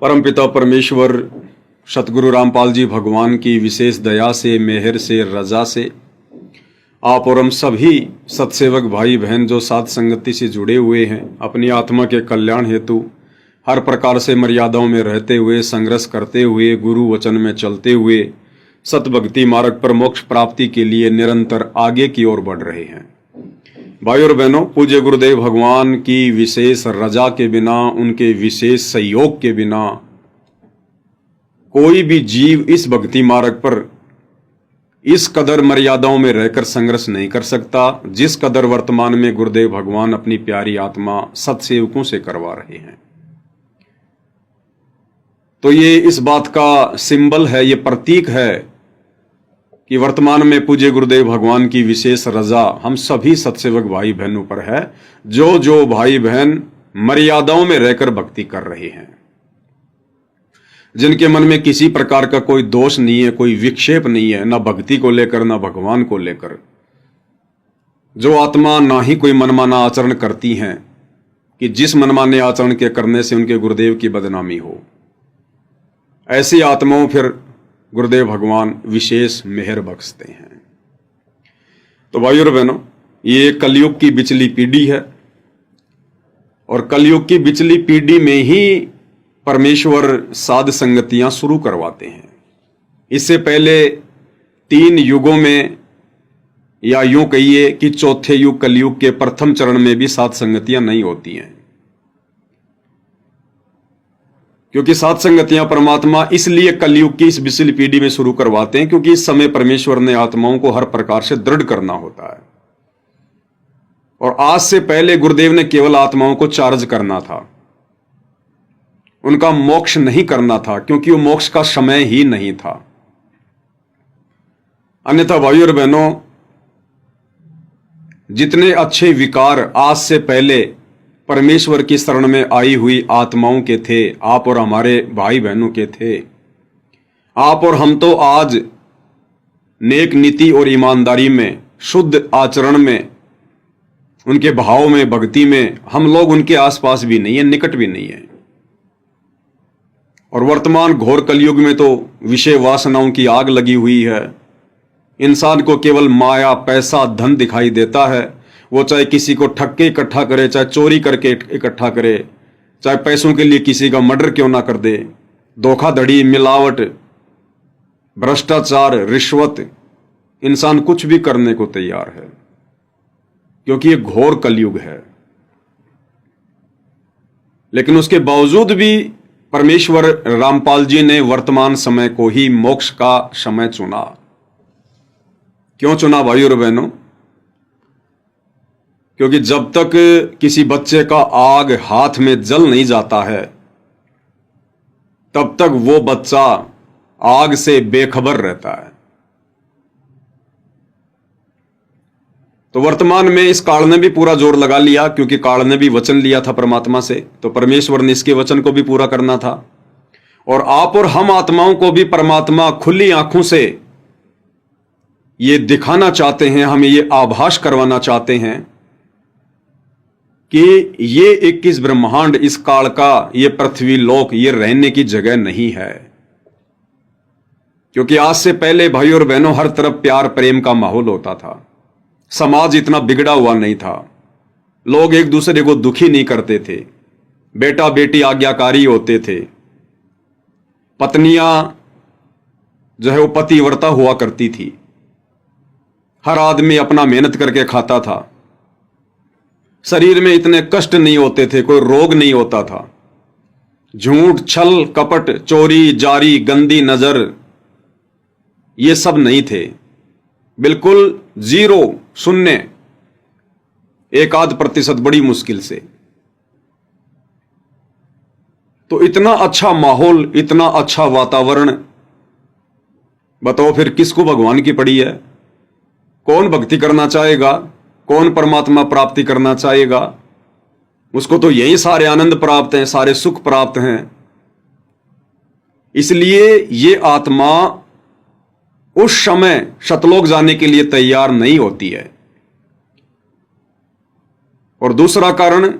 परमपिता परमेश्वर सतगुरु रामपाल जी भगवान की विशेष दया से, मेहर से, रजा से आप और हम सभी सत्सेवक भाई बहन जो साध संगति से जुड़े हुए हैं, अपनी आत्मा के कल्याण हेतु हर प्रकार से मर्यादाओं में रहते हुए, संघर्ष करते हुए, गुरु वचन में चलते हुए सतभक्ति मार्ग पर मोक्ष प्राप्ति के लिए निरंतर आगे की ओर बढ़ रहे हैं। भाई और बहनों, पूज्य गुरुदेव भगवान की विशेष रजा के बिना, उनके विशेष सहयोग के बिना कोई भी जीव इस भक्ति मार्ग पर इस कदर मर्यादाओं में रहकर संघर्ष नहीं कर सकता जिस कदर वर्तमान में गुरुदेव भगवान अपनी प्यारी आत्मा सत्सेवकों से करवा रहे हैं। तो ये इस बात का सिंबल है, ये प्रतीक है कि वर्तमान में पूज्य गुरुदेव भगवान की विशेष रजा हम सभी सत्सेवक भाई बहनों पर है, जो भाई बहन मर्यादाओं में रहकर भक्ति कर रहे हैं, जिनके मन में किसी प्रकार का कोई दोष नहीं है, कोई विक्षेप नहीं है, ना भक्ति को लेकर ना भगवान को लेकर। जो आत्मा ना ही कोई मनमाना आचरण करती हैं कि जिस मनमाने आचरण के करने से उनके गुरुदेव की बदनामी हो, ऐसी आत्माओं फिर गुरुदेव भगवान विशेष मेहर बख्शते हैं। तो भाइयों और बहनों, ये कलयुग की बिचली पीढ़ी है और कलयुग की बिचली पीढ़ी में ही परमेश्वर साध संगतियां शुरू करवाते हैं। इससे पहले 3 युगों में, या यूं कहिए कि चौथे युग कलयुग के प्रथम चरण में भी साध संगतियां नहीं होती हैं, क्योंकि साध संगतियां परमात्मा इसलिए कलयुग की इस बिचली पीढ़ी में शुरू करवाते हैं क्योंकि इस समय परमेश्वर ने आत्माओं को हर प्रकार से दृढ़ करना होता है। और आज से पहले गुरुदेव ने केवल आत्माओं को चार्ज करना था, उनका मोक्ष नहीं करना था, क्योंकि वो मोक्ष का समय ही नहीं था। अन्यथा भाइयों और बहनों, जितने अच्छे विकार आज से पहले परमेश्वर की शरण में आई हुई आत्माओं के थे, आप और हमारे भाई बहनों के थे, आप और हम तो आज नेक नीति और ईमानदारी में, शुद्ध आचरण में, उनके भाव में, भक्ति में हम लोग उनके आसपास भी नहीं है, निकट भी नहीं है। और वर्तमान घोर कलयुग में तो विषय वासनाओं की आग लगी हुई है। इंसान को केवल माया, पैसा, धन दिखाई देता है। वो चाहे किसी को ठग के इकट्ठा करे, चाहे चोरी करके इकट्ठा करे, चाहे पैसों के लिए किसी का मर्डर क्यों ना कर दे। धोखाधड़ी, मिलावट, भ्रष्टाचार, रिश्वत, इंसान कुछ भी करने को तैयार है, क्योंकि ये घोर कलयुग है। लेकिन उसके बावजूद भी परमेश्वर रामपाल जी ने वर्तमान समय को ही मोक्ष का समय चुना। क्यों चुना भाइयों और बहनों? क्योंकि जब तक किसी बच्चे का आग हाथ में जल नहीं जाता है, तब तक वो बच्चा आग से बेखबर रहता है। तो वर्तमान में इस काल ने भी पूरा जोर लगा लिया, क्योंकि काल ने भी वचन लिया था परमात्मा से, तो परमेश्वर ने इसके वचन को भी पूरा करना था। और आप और हम आत्माओं को भी परमात्मा खुली आंखों से ये दिखाना चाहते हैं, हमें ये आभास करवाना चाहते हैं कि ये 21 ब्रह्मांड, इस काल का ये पृथ्वी लोक, ये रहने की जगह नहीं है। क्योंकि आज से पहले भाई और बहनों हर तरफ प्यार प्रेम का माहौल होता था, समाज इतना बिगड़ा हुआ नहीं था, लोग एक दूसरे को दुखी नहीं करते थे, बेटा बेटी आज्ञाकारी होते थे, पत्नियां जो है वो पतिव्रता हुआ करती थी, हर आदमी अपना मेहनत करके खाता था, शरीर में इतने कष्ट नहीं होते थे, कोई रोग नहीं होता था, झूठ, छल, कपट, चोरी, जारी, गंदी नजर, ये सब नहीं थे। बिल्कुल जीरो, शून्य, 1-8% बड़ी मुश्किल से। तो इतना अच्छा माहौल, इतना अच्छा वातावरण, बताओ फिर किसको भगवान की पड़ी है? कौन भक्ति करना चाहेगा? कौन परमात्मा प्राप्ति करना चाहेगा? उसको तो यही सारे आनंद प्राप्त हैं, सारे सुख प्राप्त हैं। इसलिए ये आत्मा उस समय शतलोक जाने के लिए तैयार नहीं होती है। और दूसरा कारण,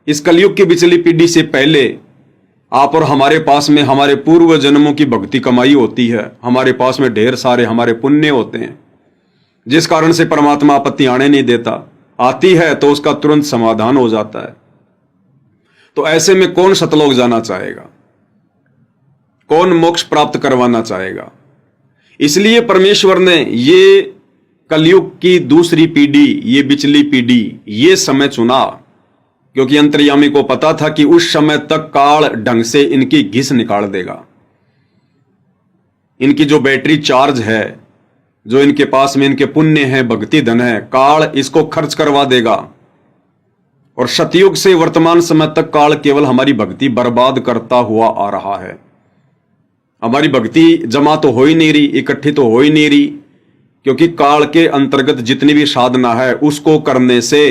इस कलयुग की बिचली पीढ़ी से पहले आप और हमारे पास में हमारे पूर्व जन्मों की भक्ति कमाई होती है, हमारे पास में ढेर सारे हमारे पुण्य होते हैं, जिस कारण से परमात्मा आपत्ति आने नहीं देता। आती है तो उसका तुरंत समाधान हो जाता है। तो ऐसे में कौन सतलोक जाना चाहेगा, कौन मोक्ष प्राप्त करवाना चाहेगा? इसलिए परमेश्वर ने ये कलयुग की दूसरी पीढ़ी, ये बिचली पीढ़ी, ये समय चुना, क्योंकि अंतर्यामी को पता था कि उस समय तक काल ढंग से इनकी घिस निकाल देगा। इनकी जो बैटरी चार्ज है, जो इनके पास में इनके पुण्य है, भक्ति धन है, काल इसको खर्च करवा देगा। और सतयुग से वर्तमान समय तक काल केवल हमारी भक्ति बर्बाद करता हुआ आ रहा है। हमारी भक्ति जमा तो हो ही नहीं रही, इकट्ठी तो हो ही नहीं रही, क्योंकि काल के अंतर्गत जितनी भी साधना है उसको करने से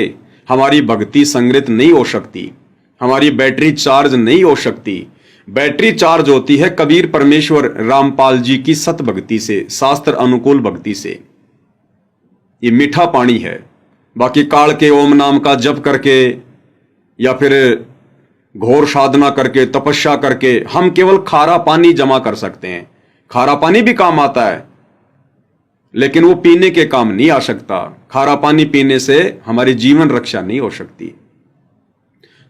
हमारी भक्ति संग्रहित नहीं हो सकती, हमारी बैटरी चार्ज नहीं हो सकती। बैटरी चार्ज होती है कबीर परमेश्वर रामपाल जी की सत भक्ति से, शास्त्र अनुकूल भक्ति से। ये मीठा पानी है। बाकी काल के ओम नाम का जप करके या फिर घोर साधना करके, तपस्या करके हम केवल खारा पानी जमा कर सकते हैं। खारा पानी भी काम आता है, लेकिन वो पीने के काम नहीं आ सकता। खारा पानी पीने से हमारी जीवन रक्षा नहीं हो सकती।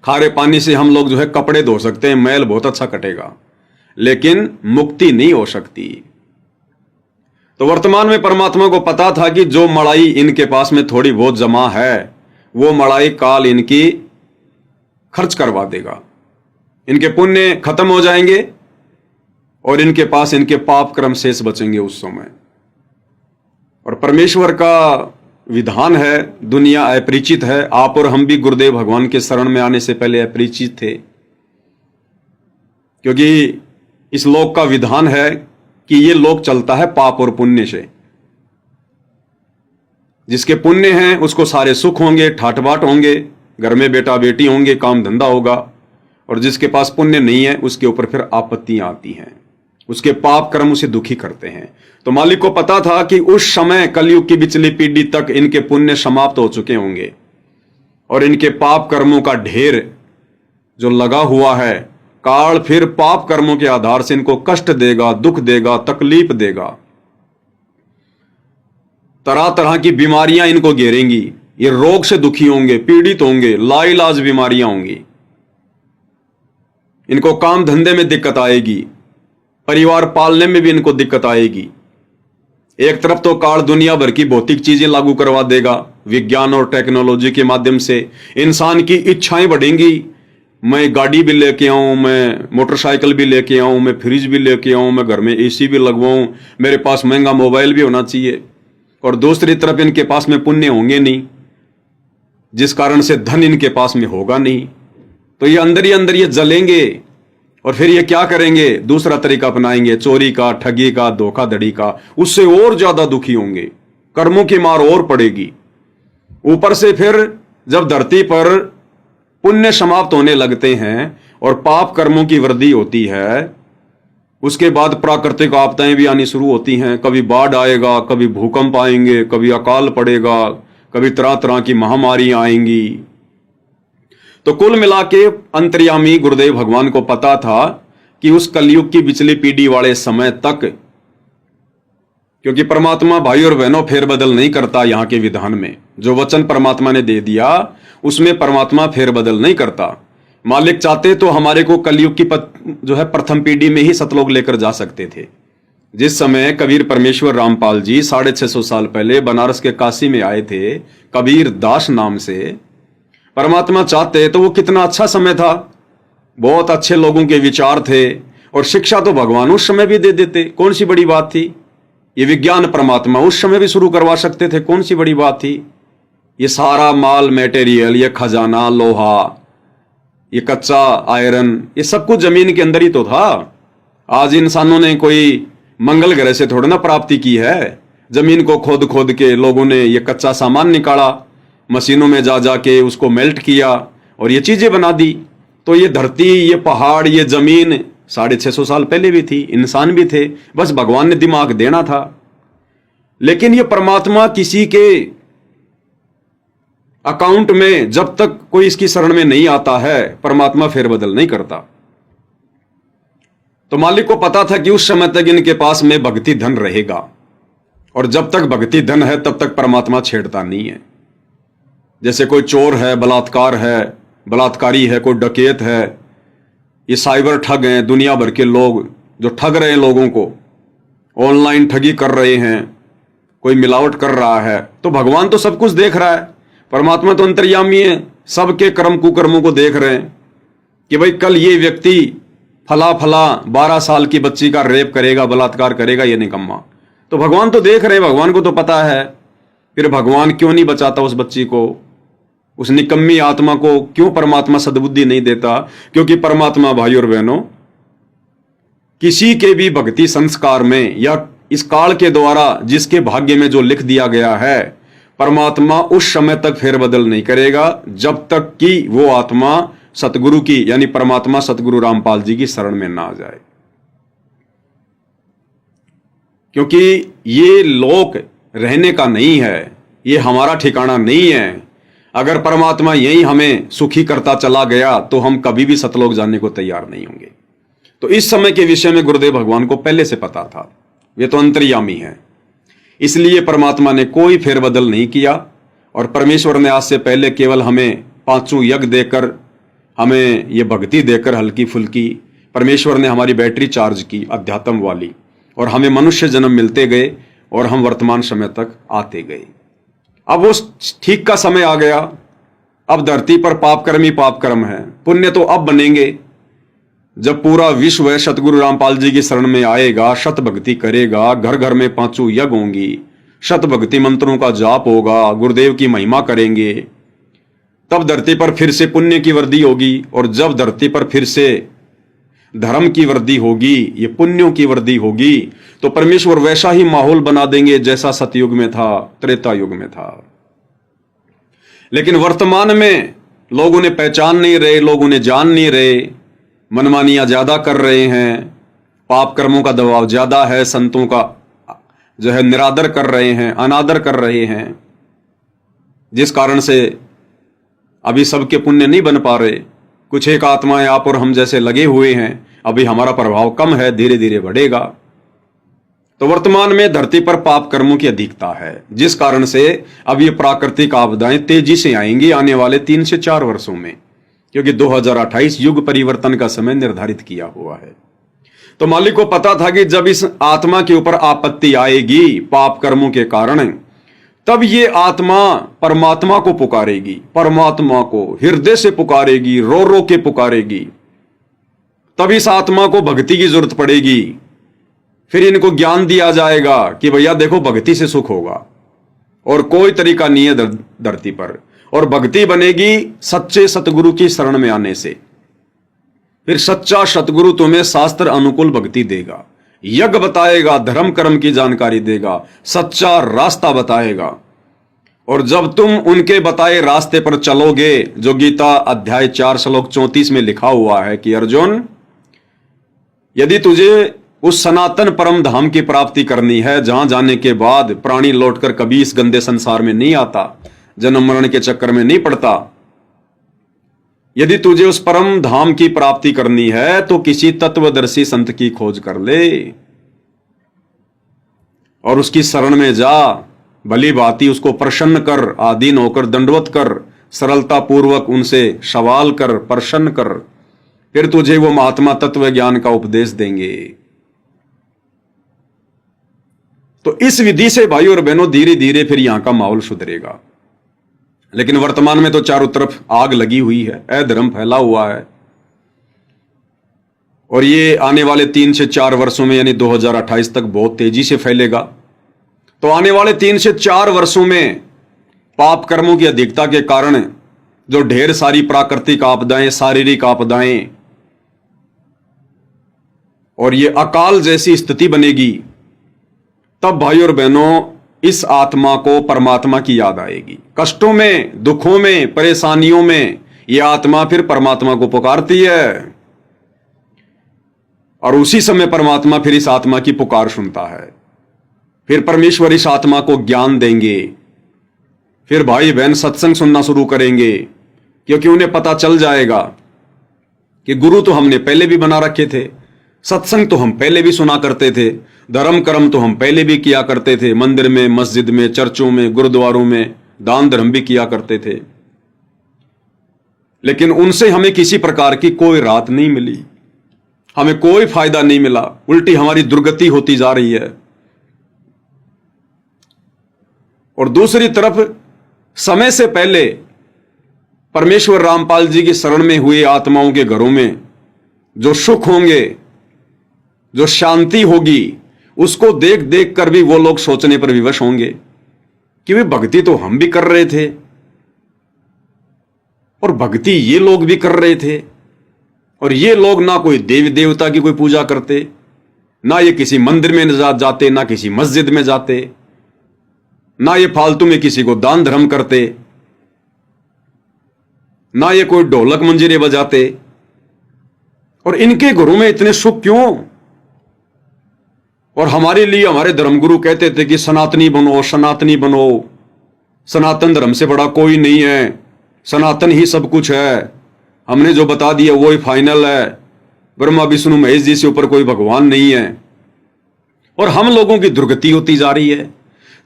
खारे पानी से हम लोग जो है कपड़े धो सकते हैं, मैल बहुत अच्छा कटेगा, लेकिन मुक्ति नहीं हो सकती। तो वर्तमान में परमात्मा को पता था कि जो मड़ाई इनके पास में थोड़ी बहुत जमा है, वो मड़ाई काल इनकी खर्च करवा देगा। इनके पुण्य खत्म हो जाएंगे और इनके पास इनके पाप कर्म शेष बचेंगे उस समय। और परमेश्वर का विधान है, दुनिया अपरिचित है। आप और हम भी गुरुदेव भगवान के शरण में आने से पहले अपरिचित थे, क्योंकि इस लोक का विधान है कि ये लोक चलता है पाप और पुण्य से। जिसके पुण्य हैं उसको सारे सुख होंगे, ठाट बाट होंगे, घर में बेटा बेटी होंगे, काम धंधा होगा। और जिसके पास पुण्य नहीं है उसके ऊपर फिर आपत्तियां आती हैं, उसके पाप कर्म उसे दुखी करते हैं। तो मालिक को पता था कि उस समय कलयुग की बिचली पीढ़ी तक इनके पुण्य समाप्त हो चुके होंगे और इनके पाप कर्मों का ढेर जो लगा हुआ है, काल फिर पाप कर्मों के आधार से इनको कष्ट देगा, दुख देगा, तकलीफ देगा। तरह तरह की बीमारियां इनको घेरेंगी, ये रोग से दुखी होंगे, पीड़ित होंगे, लाइलाज बीमारियां होंगी। इनको काम धंधे में दिक्कत आएगी, परिवार पालने में भी इनको दिक्कत आएगी। एक तरफ तो काल दुनिया भर की भौतिक चीजें लागू करवा देगा, विज्ञान और टेक्नोलॉजी के माध्यम से इंसान की इच्छाएं बढ़ेंगी। मैं गाड़ी भी लेके आऊं, मैं मोटरसाइकिल भी लेके आऊं, मैं फ्रिज भी लेके आऊं, मैं घर में एसी भी लगवाऊं, मेरे पास महंगा मोबाइल भी होना चाहिए। और दूसरी तरफ इनके पास में पुण्य होंगे नहीं, जिस कारण से धन इनके पास में होगा नहीं। तो ये अंदर ही अंदर ये जलेंगे और फिर ये क्या करेंगे, दूसरा तरीका अपनाएंगे, चोरी का, ठगी का, धोखाधड़ी का। उससे और ज्यादा दुखी होंगे, कर्मों की मार और पड़ेगी। ऊपर से फिर जब धरती पर पुण्य समाप्त होने लगते हैं और पाप कर्मों की वृद्धि होती है, उसके बाद प्राकृतिक आपदाएं भी आनी शुरू होती हैं। कभी बाढ़ आएगा, कभी भूकंप आएंगे, कभी अकाल पड़ेगा, कभी तरह तरह की महामारियां आएंगी। तो कुल मिला के अंतर्यामी गुरुदेव भगवान को पता था कि उस कलयुग की बिचली पीढ़ी वाले समय तक, क्योंकि परमात्मा भाई और बहनों फेरबदल नहीं करता। यहाँ के विधान में जो वचन परमात्मा ने दे दिया उसमें परमात्मा फेरबदल नहीं करता। मालिक चाहते तो हमारे को कलयुग की जो है प्रथम पीढ़ी में ही सतलोक लेकर जा सकते थे। जिस समय कबीर परमेश्वर रामपाल जी 650 साल पहले बनारस के काशी में आए थे, कबीर दास नाम से, परमात्मा चाहते तो वो कितना अच्छा समय था। बहुत अच्छे लोगों के विचार थे और शिक्षा तो भगवान उस समय भी दे देते, कौन सी बड़ी बात थी। ये विज्ञान परमात्मा उस समय भी शुरू करवा सकते थे, कौन सी बड़ी बात थी। ये सारा माल मटेरियल, ये खजाना, लोहा, ये कच्चा आयरन, ये सब कुछ जमीन के अंदर ही तो था। आज इंसानों ने कोई मंगल ग्रह से थोड़ा ना प्राप्ति की है। जमीन को खोद खोद के लोगों ने ये कच्चा सामान निकाला, मशीनों में जा जाके उसको मेल्ट किया और ये चीजें बना दी। तो ये धरती, ये पहाड़, ये जमीन 650 साल पहले भी थी, इंसान भी थे, बस भगवान ने दिमाग देना था। लेकिन ये परमात्मा किसी के अकाउंट में जब तक कोई इसकी शरण में नहीं आता है, परमात्मा फेरबदल नहीं करता। तो मालिक को पता था कि उस समय तक इनके पास में भक्ति धन रहेगा, और जब तक भक्ति धन है तब तक परमात्मा छेड़ता नहीं है। जैसे कोई चोर है, बलात्कारी है, कोई डकैत है, ये साइबर ठग हैं, दुनिया भर के लोग जो ठग रहे हैं लोगों को, ऑनलाइन ठगी कर रहे हैं, कोई मिलावट कर रहा है, तो भगवान तो सब कुछ देख रहा है। परमात्मा तो अंतर्यामी है, सबके कर्म कुकर्मों को देख रहे हैं कि भाई कल ये व्यक्ति फला 12 साल की बच्ची का रेप करेगा, बलात्कार करेगा, ये निकम्मा। तो भगवान तो देख रहे हैं, भगवान को तो पता है। फिर भगवान क्यों नहीं बचाता उस बच्ची को, उस निकम्मी आत्मा को क्यों परमात्मा सद्बुद्धि नहीं देता? क्योंकि परमात्मा, भाई और बहनों, किसी के भी भक्ति संस्कार में या इस काल के द्वारा जिसके भाग्य में जो लिख दिया गया है, परमात्मा उस समय तक फेरबदल नहीं करेगा जब तक कि वो आत्मा सतगुरु की, यानी परमात्मा सतगुरु रामपाल जी की शरण में ना आ जाए। क्योंकि ये लोक रहने का नहीं है, ये हमारा ठिकाना नहीं है। अगर परमात्मा यही हमें सुखी करता चला गया तो हम कभी भी सतलोक जाने को तैयार नहीं होंगे। तो इस समय के विषय में गुरुदेव भगवान को पहले से पता था, वे तो अंतर्यामी है, इसलिए परमात्मा ने कोई फेरबदल नहीं किया। और परमेश्वर ने आज से पहले केवल हमें 5 यज्ञ देकर, हमें ये भक्ति देकर हल्की फुल्की, परमेश्वर ने हमारी बैटरी चार्ज की अध्यात्म वाली, और हमें मनुष्य जन्म मिलते गए और हम वर्तमान समय तक आते गए। अब उस ठीक का समय आ गया। अब धरती पर पाप कर्म ही पाप कर्म है, पुण्य तो अब बनेंगे जब पूरा विश्व सतगुरु रामपाल जी की शरण में आएगा, शत भक्ति करेगा, घर घर में 5 यज्ञ होंगी, शत भक्ति मंत्रों का जाप होगा, गुरुदेव की महिमा करेंगे, तब धरती पर फिर से पुण्य की वृद्धि होगी। और जब धरती पर फिर से धर्म की वृद्धि होगी, ये पुण्यों की वृद्धि होगी, तो परमेश्वर वैसा ही माहौल बना देंगे जैसा सतयुग में था, त्रेता युग में था। लेकिन वर्तमान में लोग उन्हें पहचान नहीं रहे, लोग उन्हें जान नहीं रहे, मनमानियां ज्यादा कर रहे हैं, पाप कर्मों का दबाव ज्यादा है, संतों का जो है निरादर कर रहे हैं, अनादर कर रहे हैं, जिस कारण से अभी सबके पुण्य नहीं बन पा रहे। कुछ एक आत्माएं आप और हम जैसे लगे हुए हैं, अभी हमारा प्रभाव कम है, धीरे धीरे बढ़ेगा। तो वर्तमान में धरती पर पाप कर्मों की अधिकता है, जिस कारण से अब ये प्राकृतिक आपदाएं तेजी से आएंगी आने वाले 3 से 4 वर्षों में, क्योंकि 2028 युग परिवर्तन का समय निर्धारित किया हुआ है। तो मालिक को पता था कि जब इस आत्मा के ऊपर आपत्ति आएगी पाप कर्मों के कारण, तब ये आत्मा परमात्मा को पुकारेगी, परमात्मा को हृदय से पुकारेगी, रो रो के पुकारेगी। तब इस आत्मा को भक्ति की जरूरत पड़ेगी। फिर इनको ज्ञान दिया जाएगा कि भैया देखो, भक्ति से सुख होगा और कोई तरीका नहीं है धरती पर। और भक्ति बनेगी सच्चे सतगुरु की शरण में आने से। फिर सच्चा सतगुरु तुम्हें शास्त्र अनुकूल भक्ति देगा, यज्ञ बताएगा, धर्म कर्म की जानकारी देगा, सच्चा रास्ता बताएगा। और जब तुम उनके बताए रास्ते पर चलोगे, जो गीता अध्याय 4 श्लोक 34 में लिखा हुआ है कि अर्जुन, यदि तुझे उस सनातन परम धाम की प्राप्ति करनी है, जहां जाने के बाद प्राणी लौटकर कभी इस गंदे संसार में नहीं आता, जन्म मरण के चक्कर में नहीं पड़ता, यदि तुझे उस परम धाम की प्राप्ति करनी है तो किसी तत्वदर्शी संत की खोज कर ले और उसकी शरण में जा। भली भांति उसको प्रसन्न कर, आधीन होकर दंडवत कर, सरलता पूर्वक उनसे सवाल कर, प्रसन्न कर, फिर तुझे वो महात्मा तत्व ज्ञान का उपदेश देंगे। तो इस विधि से भाई और बहनों धीरे धीरे फिर यहां का माहौल सुधरेगा। लेकिन वर्तमान में तो चारों तरफ आग लगी हुई है, अधर्म फैला हुआ है, और ये आने वाले 3 से 4 वर्षों में यानी 2028 तक बहुत तेजी से फैलेगा। तो आने वाले 3 से 4 वर्षों में पाप कर्मों की अधिकता के कारण जो ढेर सारी प्राकृतिक आपदाएं, शारीरिक आपदाएं और ये अकाल जैसी स्थिति बनेगी, तब भाई और बहनों इस आत्मा को परमात्मा की याद आएगी। कष्टों में, दुखों में, परेशानियों में ये आत्मा फिर परमात्मा को पुकारती है, और उसी समय परमात्मा फिर इस आत्मा की पुकार सुनता है। फिर परमेश्वर इस आत्मा को ज्ञान देंगे, फिर भाई बहन सत्संग सुनना शुरू करेंगे, क्योंकि उन्हें पता चल जाएगा कि गुरु तो हमने पहले भी बना रखे थे, सत्संग तो हम पहले भी सुना करते थे, धर्म कर्म तो हम पहले भी किया करते थे, मंदिर में, मस्जिद में, चर्चों में, गुरुद्वारों में दान धर्म भी किया करते थे, लेकिन उनसे हमें किसी प्रकार की कोई राहत नहीं मिली, हमें कोई फायदा नहीं मिला, उल्टी हमारी दुर्गति होती जा रही है। और दूसरी तरफ समय से पहले परमेश्वर रामपाल जी की शरण में हुए आत्माओं के घरों में जो सुख होंगे, जो शांति होगी, उसको देख देख कर भी वो लोग सोचने पर विवश होंगे कि वे भक्ति तो हम भी कर रहे थे और भक्ति ये लोग भी कर रहे थे, और ये लोग ना कोई देवी देवता की कोई पूजा करते, ना ये किसी मंदिर में जाते, ना किसी मस्जिद में जाते, ना ये फालतू में किसी को दान धर्म करते, ना ये कोई ढोलक मंजीरे बजाते, और इनके घरों में इतने सुख क्यों? और हमारे लिए हमारे धर्मगुरु कहते थे कि सनातनी बनो, सनातनी बनो, सनातन धर्म से बड़ा कोई नहीं है, सनातन ही सब कुछ है, हमने जो बता दिया वो ही फाइनल है, ब्रह्मा विष्णु महेश जी से ऊपर कोई भगवान नहीं है, और हम लोगों की दुर्गति होती जा रही है।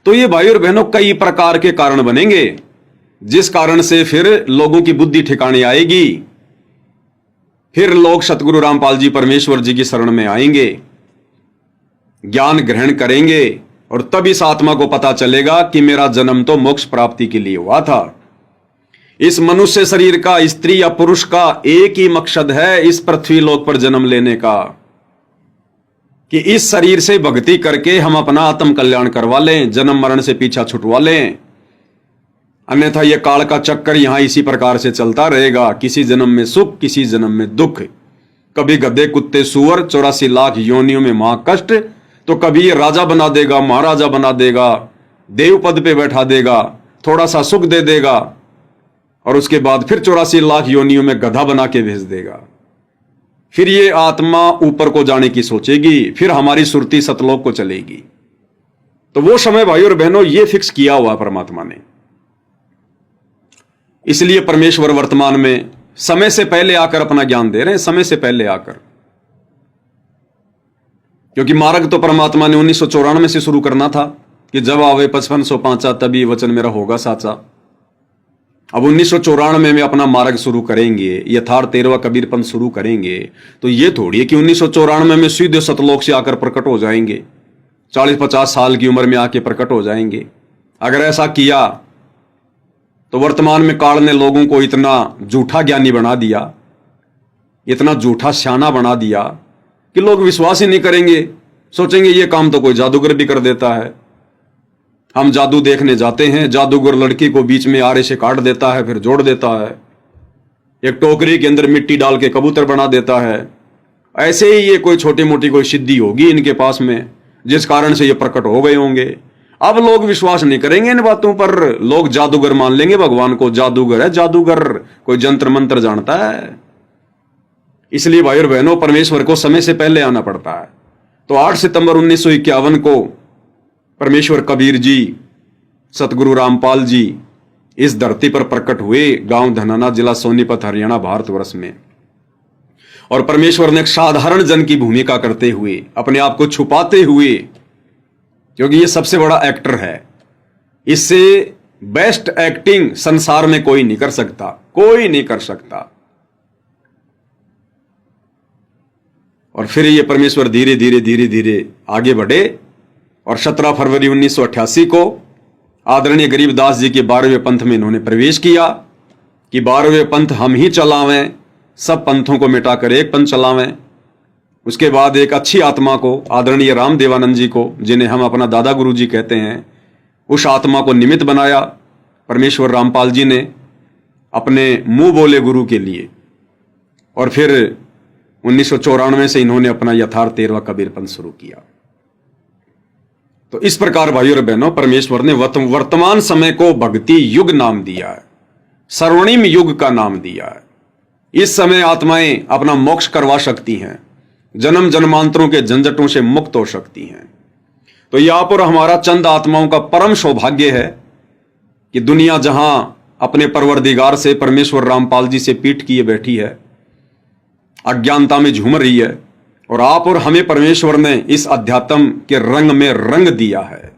तो ये भाई और बहनों कई प्रकार के कारण बनेंगे, जिस कारण से फिर लोगों की बुद्धि ठिकाने आएगी, फिर लोग सतगुरु रामपाल जी परमेश्वर जी की शरण में आएंगे, ज्ञान ग्रहण करेंगे, और तब इस आत्मा को पता चलेगा कि मेरा जन्म तो मोक्ष प्राप्ति के लिए हुआ था। इस मनुष्य शरीर का, स्त्री या पुरुष का एक ही मकसद है इस पृथ्वी लोक पर जन्म लेने का, कि इस शरीर से भक्ति करके हम अपना आत्म कल्याण करवा लें, जन्म मरण से पीछा छुटवा लें। अन्यथा यह काल का चक्कर यहां इसी प्रकार से चलता रहेगा, किसी जन्म में सुख, किसी जन्म में दुख, कभी गधे कुत्ते सूअर 84 लाख योनियों में महाकष्ट, तो कभी ये राजा बना देगा, महाराजा बना देगा, देव पद पे बैठा देगा, थोड़ा सा सुख दे देगा, और उसके बाद फिर 84 लाख योनियों में गधा बना के भेज देगा। फिर ये आत्मा ऊपर को जाने की सोचेगी, फिर हमारी सुरती सतलोक को चलेगी। तो वो समय भाई और बहनों ये फिक्स किया हुआ परमात्मा ने। इसलिए परमेश्वर वर्तमान में समय से पहले आकर अपना ज्ञान दे रहे हैं, समय से पहले आकर, क्योंकि मार्ग तो परमात्मा ने 1994 से शुरू करना था कि जब आवे 5505 तभी वचन मेरा होगा साचा। अब 1994 में अपना मार्ग शुरू करेंगे, यथार्थ 13वां कबीर पंथ शुरू करेंगे, तो ये थोड़ी है कि 1994 में सीधे सतलोक से आकर प्रकट हो जाएंगे, 40-50 साल की उम्र में आके प्रकट हो जाएंगे। अगर ऐसा किया तो वर्तमान में काल ने लोगों को इतना झूठा ज्ञानी बना दिया, इतना झूठा स्याना बना दिया कि लोग विश्वास ही नहीं करेंगे, सोचेंगे ये काम तो कोई जादूगर भी कर देता है। हम जादू देखने जाते हैं, जादूगर लड़की को बीच में आरे से काट देता है, फिर जोड़ देता है, एक टोकरी के अंदर मिट्टी डाल के कबूतर बना देता है। ऐसे ही ये कोई छोटी मोटी कोई सिद्धि होगी इनके पास में, जिस कारण से ये प्रकट हो गए होंगे। अब लोग विश्वास नहीं करेंगे इन बातों पर, लोग जादूगर मान लेंगे भगवान को, जादूगर है जादूगर, कोई जंत्र मंत्र जानता है। इसलिए भाई और बहनों परमेश्वर को समय से पहले आना पड़ता है। तो 8 सितंबर 1951 को परमेश्वर कबीर जी, सतगुरु रामपाल जी इस धरती पर प्रकट हुए, गांव धनाना, जिला सोनीपत, हरियाणा, भारतवर्ष में। और परमेश्वर ने एक साधारण जन की भूमिका करते हुए, अपने आप को छुपाते हुए, क्योंकि ये सबसे बड़ा एक्टर है, इससे बेस्ट एक्टिंग संसार में कोई नहीं कर सकता, कोई नहीं कर सकता। और फिर ये परमेश्वर धीरे धीरे धीरे धीरे आगे बढ़े, और 17 फरवरी 1988 को आदरणीय गरीबदास जी के 12वें पंथ में इन्होंने प्रवेश किया कि 12वें पंथ हम ही चलावें, सब पंथों को मिटाकर एक पंथ चलावें। उसके बाद एक अच्छी आत्मा को, आदरणीय राम देवानंद जी को, जिन्हें हम अपना दादा गुरु जी कहते हैं, उस आत्मा को निमित्त बनाया परमेश्वर रामपाल जी ने अपने मुंह बोले गुरु के लिए। और फिर 1994 से इन्होंने अपना यथार्थ 13वां कबीर पंथ शुरू किया। तो इस प्रकार भाइयों और बहनों परमेश्वर ने वर्तमान समय को भक्ति युग नाम दिया है, स्वर्णिम युग का नाम दिया है। इस समय आत्माएं अपना मोक्ष करवा सकती हैं, जन्म जन्मांतरों के झंझटों से मुक्त हो सकती हैं। तो यहां पर हमारा चंद आत्माओं का परम सौभाग्य है कि दुनिया जहां अपने परवरदिगार से, परमेश्वर रामपाल जी से पीठ किए बैठी है, अज्ञानता में झूम रही है, और आप और हमें परमेश्वर ने इस अध्यात्म के रंग में रंग दिया है।